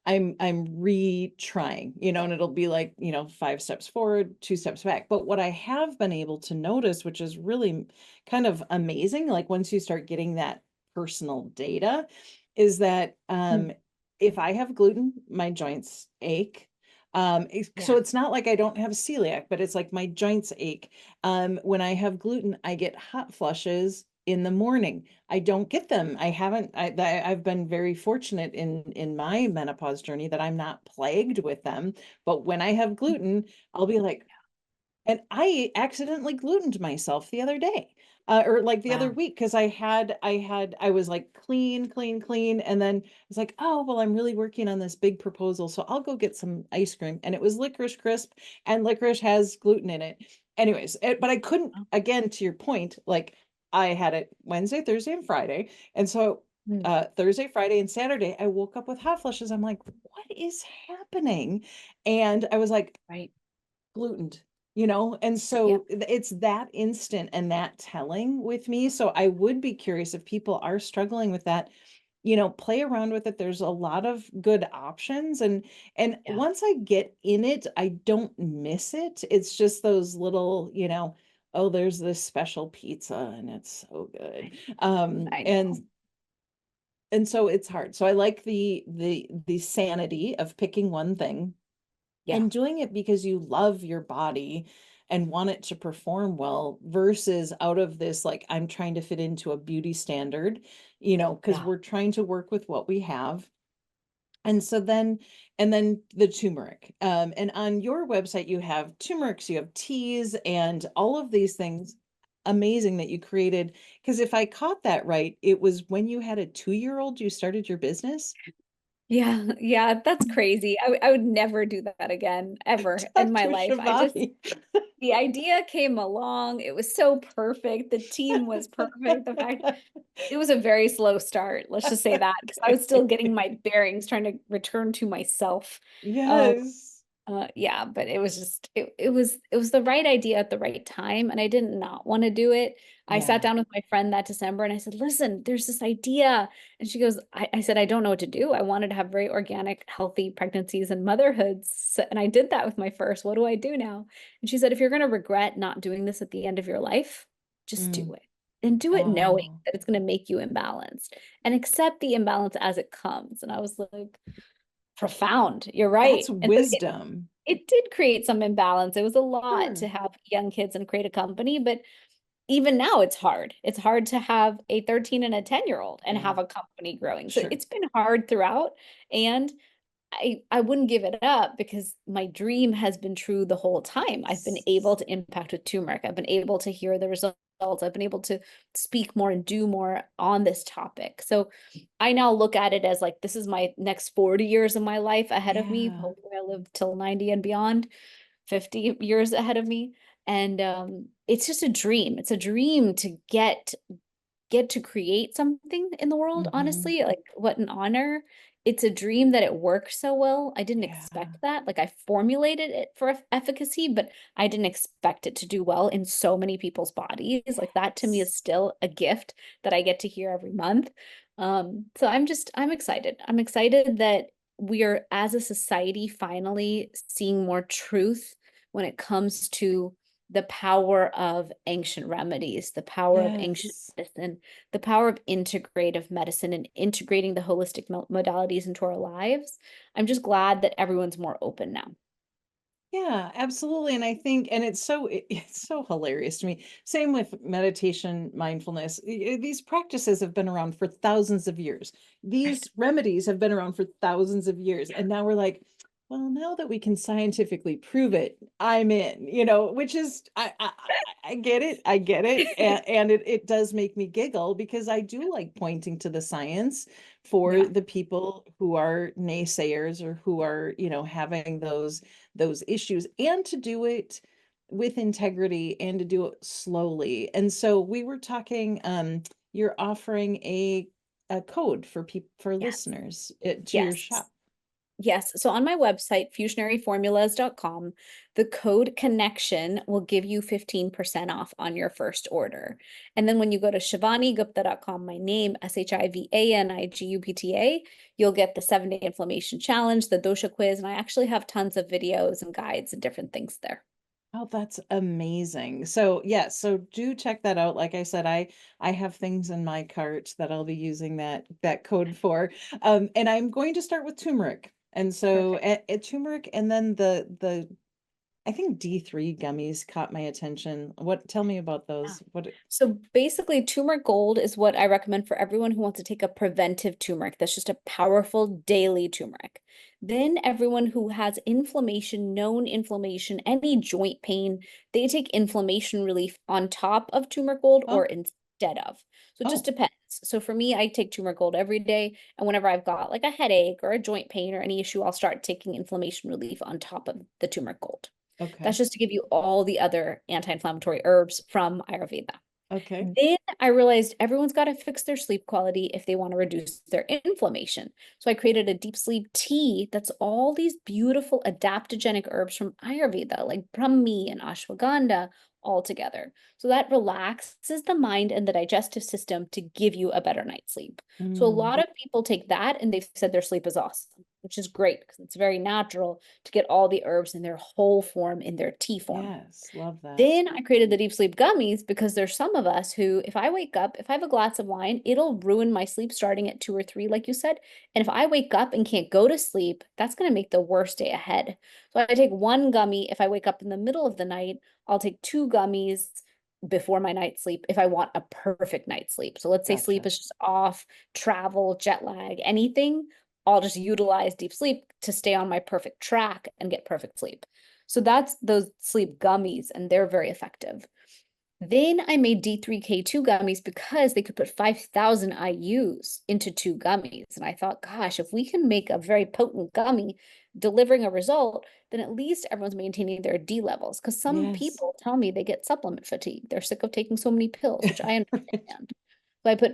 I'm retrying, and it'll be like, 5 steps forward, 2 steps back. But what I have been able to notice, which is really kind of amazing, like once you start getting that personal data, is that Mm. if I have gluten, my joints ache. So Yeah. it's not like I don't have celiac, but it's like my joints ache. When I have gluten, I get hot flushes in the morning. I don't get them. I haven't. I've been very fortunate in my menopause journey that I'm not plagued with them. But when I have gluten, I'll be like, and I accidentally glutened myself the other day. or like the other Wow. week, because I was like clean, clean, clean. And then I was like, oh, well, I'm really working on this big proposal. So I'll go get some ice cream. And it was licorice crisp, and licorice has gluten in it. Anyways, but I couldn't, Oh, again, to your point, like I had it Wednesday, Thursday, and Friday. And so mm, Thursday, Friday, and Saturday, I woke up with hot flushes. I'm like, what is happening? And I was like, right. glutened, and Yep. so it's that instant and that telling with me. So I would be curious if people are struggling with that, play around with it. There's a lot of good options, and Yeah. once I get in it, I don't miss it. It's just those little, oh, there's this special pizza and it's so I, good. I And know. so it's hard. So I like the sanity of picking one thing Yeah. and doing it because you love your body and want it to perform well, versus out of this, like, I'm trying to fit into a beauty standard, because Yeah. we're trying to work with what we have. And so then, and then the turmeric. And on your website, you have turmerics, you have teas, and all of these things. Amazing that you created. Because if I caught that right, it was when you had a 2-year-old, you started your business. Yeah. Yeah. That's crazy. I would never do that again, ever in my Dr. life. Shivani. The idea came along. It was so perfect. The team was perfect. The fact it was a very slow start. Let's just say that because I was still getting my bearings, trying to return to myself. Um, Yes. yeah, but it was just it was the right idea at the right time, and I did not want to do it. I sat Yeah. down with my friend that December and I said, "Listen, there's this idea," and she goes, "I said I don't know what to do. I wanted to have very organic, healthy pregnancies and motherhoods, and I did that with my first. What do I do now?" And she said, "If you're going to regret not doing this at the end of your life, just do Mm. it." And do it knowing Oh, that it's going to make you imbalanced and accept the imbalance as it comes. And I was like, profound. You're that's right. And so wisdom. it did create some imbalance. It was a lot to Sure. have young kids and create a company, but even now it's hard. It's hard to have a 13 and a 10-year-old and Yeah, have a company growing. So sure. it's been hard throughout. And I wouldn't give it up because my dream has been true the whole time. I've been able to impact with turmeric. I've been able to hear the results. I've been able to speak more and do more on this topic. So I now look at it as like this is my next 40 years of my life ahead of me. Yeah. Hopefully I live till 90 and beyond, 50 years ahead of me. And it's just a dream. It's a dream to get to create something in the world, Hmm. honestly. Like, what an honor. It's a dream that it works so well. I didn't Yeah. expect that. Like, I formulated it for efficacy, but I didn't expect it to do well in so many people's bodies. Like, that to me is Yes. still a gift that I get to hear every month. So I'm excited. I'm excited that we are, as a society, finally seeing more truth when it comes to the power of ancient remedies, the power of ancient Yes. medicine, the power of integrative medicine and integrating the holistic modalities into our lives. I'm just glad that everyone's more open now. Yeah, absolutely. And I think, and it's so hilarious to me. Same with meditation, mindfulness. These practices have been around for thousands of years. Right. These remedies have been around for thousands of years. And now we're like, well, now that we can scientifically prove it, I'm in, which is, I get it. I get it. And it does make me giggle, because I do like pointing to the science for Yeah. the people who are naysayers, or who are, having those issues, and to do it with integrity, and to do it slowly. And so we were talking, you're offering a code for people, for Yes. listeners, to your Yes. shop. Yes. So on my website, fusionaryformulas.com, the code connection will give you 15% off on your first order. And then when you go to shivanigupta.com, my name, SHIVANIGUPTA, you'll get the 7-day inflammation challenge, the dosha quiz, and I actually have tons of videos and guides and different things there. Oh, that's amazing. So yes, so do check that out. Like I said, I have things in my cart that I'll be using that code for. And I'm going to start with turmeric. And so Perfect. turmeric, and then the I think D3 gummies caught my attention. Tell me about Yeah. those. What? So basically, turmeric gold is what I recommend for everyone who wants to take a preventive turmeric. That's just a powerful daily turmeric. Then everyone who has inflammation, known inflammation, any joint pain, they take inflammation relief on top of turmeric gold or Oh, instead of. So it just oh, depends. So for me, I take turmeric gold every day. And whenever I've got like a headache or a joint pain or any issue, I'll start taking inflammation relief on top of the turmeric gold. That's okay. just to give you all the other anti-inflammatory herbs from Ayurveda. Okay. Then I realized everyone's got to fix their sleep quality if they want to reduce their inflammation. So I created a deep sleep tea that's all these beautiful adaptogenic herbs from Ayurveda, like Brahmi and ashwagandha all together. So that relaxes the mind and the digestive system to give you a better night's sleep. So a Mm, lot of people take that and they've said their sleep is awesome, which is great because it's very natural to get all the herbs in their whole form, in their tea form. yes, love that. Then I created the deep sleep gummies because there's some of us who, if I wake up, if I have a glass of wine, it'll ruin my sleep starting at 2 or 3, like you said. And if I wake up and can't go to sleep, that's going to make the worst day ahead. So I take one gummy. If I wake up in the middle of the night, I'll take 2 gummies before my night sleep if I want a perfect night's sleep. So let's say sleep Gotcha. is just off, travel, jet lag, anything. I'll just utilize deep sleep to stay on my perfect track and get perfect sleep. So that's those sleep gummies, and they're very effective. Then I made D3K2 gummies because they could put 5,000 IUs into 2 gummies. And I thought, gosh, if we can make a very potent gummy delivering a result, then at least everyone's maintaining their D levels. Because some Yes. people tell me they get supplement fatigue. They're sick of taking so many pills, which I Right. understand. So I put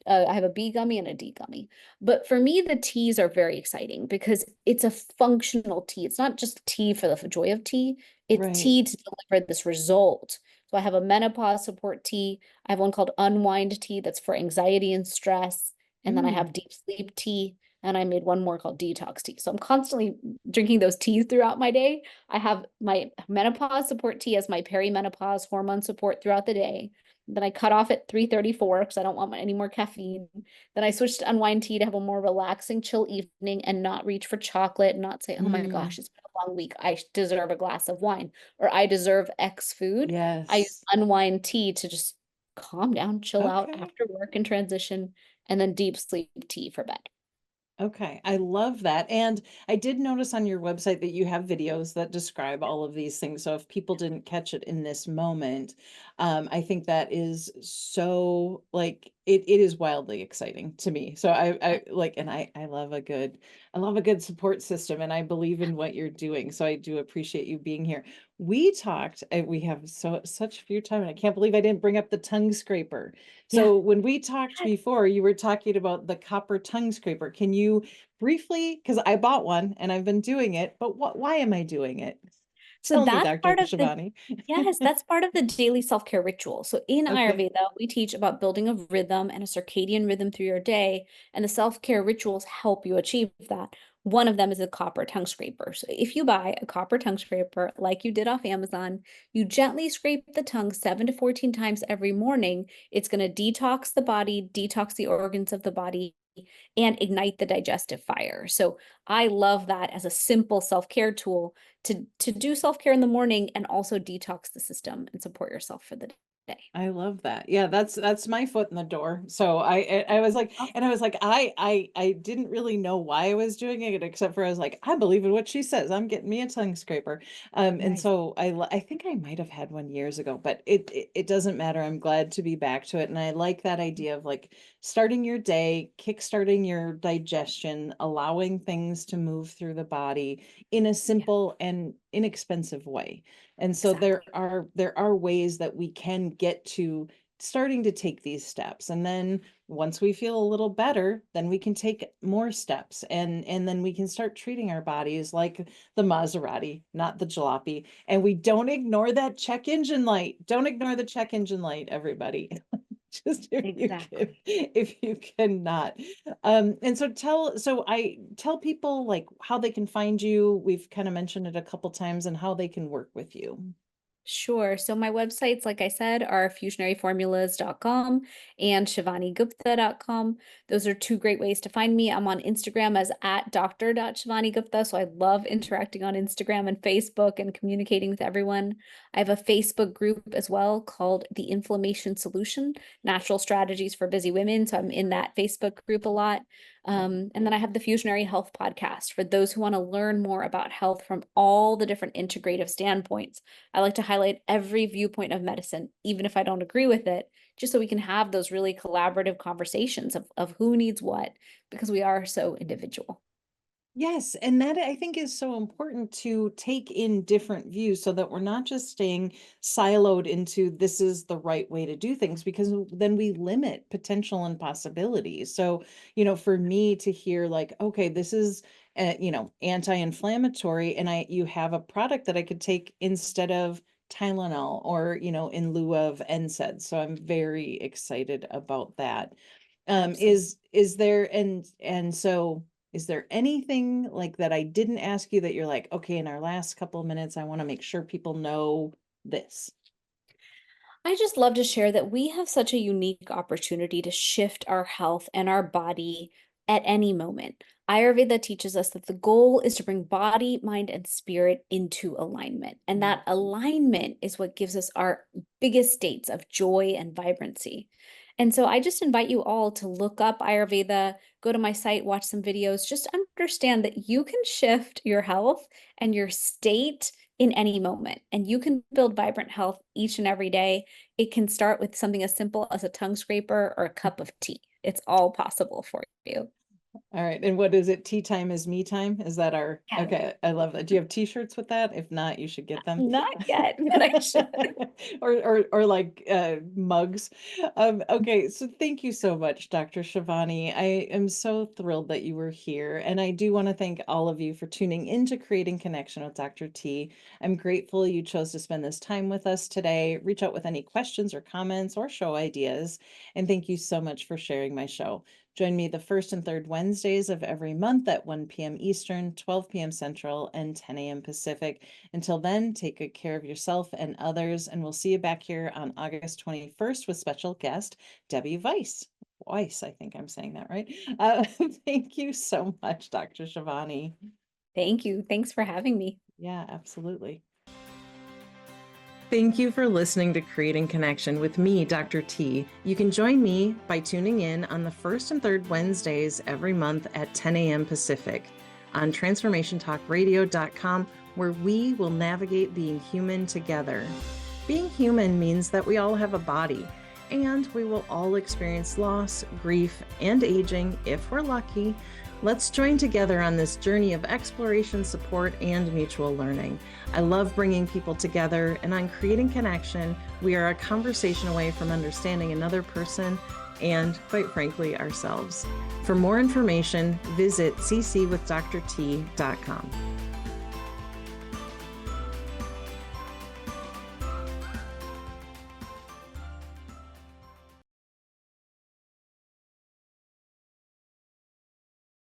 I have a B gummy and a D gummy. But for me, the teas are very exciting because it's a functional tea. It's not just tea for the joy of tea. It's Right. tea to deliver this result. So I have a menopause support tea. I have one called unwind tea that's for anxiety and stress. And then I Mm, have deep sleep tea. And I made one more called detox tea. So I'm constantly drinking those teas throughout my day. I have my menopause support tea as my perimenopause hormone support throughout the day. Then I cut off at 3:34 because I don't want any more caffeine. Then I switched to unwind tea to have a more relaxing, chill evening and not reach for chocolate and not say, oh my mm, gosh, it's been a long week. I deserve a glass of wine or I deserve X food. I use yes. unwind tea to just calm down, chill out Okay. after work and transition, and then deep sleep tea for bed. Okay, I love that. And I did notice on your website that you have videos that describe all of these things. So if people didn't catch it in this moment, I think that is so like it is wildly exciting to me. So I like, and I love a good support system, and I believe in what you're doing. So I do appreciate you being here. We talked, we have such few time, and I can't believe I didn't bring up the tongue scraper. Yeah. So when we talked before, you were talking about the copper tongue scraper. Can you briefly, because I bought one and I've been doing it, but why am I doing it? So Tell me, that's Dr. part of the Shivani. yes, that's part of the daily self-care ritual. So in Okay. Ayurveda, we teach about building a rhythm and a circadian rhythm through your day, and the self-care rituals help you achieve that. One of them is a copper tongue scraper. So if you buy a copper tongue scraper like you did off Amazon, you gently scrape the tongue 7 to 14 times every morning. It's going to detox the body, detox the organs of the body, and ignite the digestive fire. So I love that as a simple self-care tool to do self-care in the morning and also detox the system and support yourself for the day. I love that. Yeah, that's my foot in the door. So I was like, Awesome. and I was like, I didn't really know why I was doing it, except for I was like, I believe in what she says. I'm getting me a tongue scraper. And Nice. so I think I might have had one years ago, but it doesn't matter. I'm glad to be back to it. And I like that idea of like starting your day, kickstarting your digestion, allowing things to move through the body in a Yeah, simple and inexpensive way. And so exactly. there are ways that we can get to starting to take these steps. And then once we feel a little better, then we can take more steps, and then we can start treating our bodies like the Maserati, not the jalopy. And we don't ignore that check engine light. Don't ignore the check engine light, everybody. Just Exactly. if you cannot. And so I tell people like how they can find you. We've kind of mentioned it a couple times, and how they can work with you. Sure. So my websites, like I said, are fusionaryformulas.com and shivanigupta.com. Those are two great ways to find me. I'm on Instagram as at dr.shivanigupta. So I love interacting on Instagram and Facebook and communicating with everyone. I have a Facebook group as well called The Inflammation Solution, Natural Strategies for Busy Women. So I'm in that Facebook group a lot. And then I have the Fusionary Health podcast for those who want to learn more about health from all the different integrative standpoints. I like to highlight every viewpoint of medicine, even if I don't agree with it, just so we can have those really collaborative conversations of who needs what, because we are so individual. Yes, and that I think is so important to take in different views so that we're not just staying siloed into this is the right way to do things, because then we limit potential and possibilities. So, for me to hear like, okay, this is anti-inflammatory, and you have a product that I could take instead of Tylenol or, in lieu of NSAIDs. So I'm very excited about that. Absolutely. Is there and so is there anything like that I didn't ask you that you're like, okay, in our last couple of minutes, I want to make sure people know this? I just love to share that we have such a unique opportunity to shift our health and our body at any moment. Ayurveda teaches us that the goal is to bring body, mind, and spirit into alignment. And that alignment is what gives us our biggest states of joy and vibrancy. And so I just invite you all to look up Ayurveda, go to my site, watch some videos, just understand that you can shift your health and your state in any moment. And you can build vibrant health each and every day. It can start with something as simple as a tongue scraper or a cup of tea. It's all possible for you. All right. And what is it? Tea time is me time? Is that our, Yes. okay. I love that. Do you have t-shirts with that? If not, you should get them. Not yet, but I should. Or like mugs. Okay. So thank you so much, Dr. Shivani. I am so thrilled that you were here. And I do want to thank all of you for tuning into Creating Connection with Dr. T. I'm grateful you chose to spend this time with us today. Reach out with any questions or comments or show ideas. And thank you so much for sharing my show. Join me the first and third Wednesdays of every month at 1 p.m. Eastern, 12 p.m. Central, and 10 a.m. Pacific. Until then, take good care of yourself and others, and we'll see you back here on August 21st with special guest Debbie Weiss. Weiss, I think I'm saying that right. Thank you so much, Dr. Shivani. Thank you. Thanks for having me. Yeah, absolutely. Thank you for listening to Creating Connection with me, Dr. T. You can join me by tuning in on the first and third Wednesdays every month at 10 a.m. Pacific on transformationtalkradio.com, where we will navigate being human together. Being human means that we all have a body, and we will all experience loss, grief, and aging if we're lucky. Let's join together on this journey of exploration, support, and mutual learning. I love bringing people together, and on Creating Connection, we are a conversation away from understanding another person and, quite frankly, ourselves. For more information, visit ccwithdrt.com.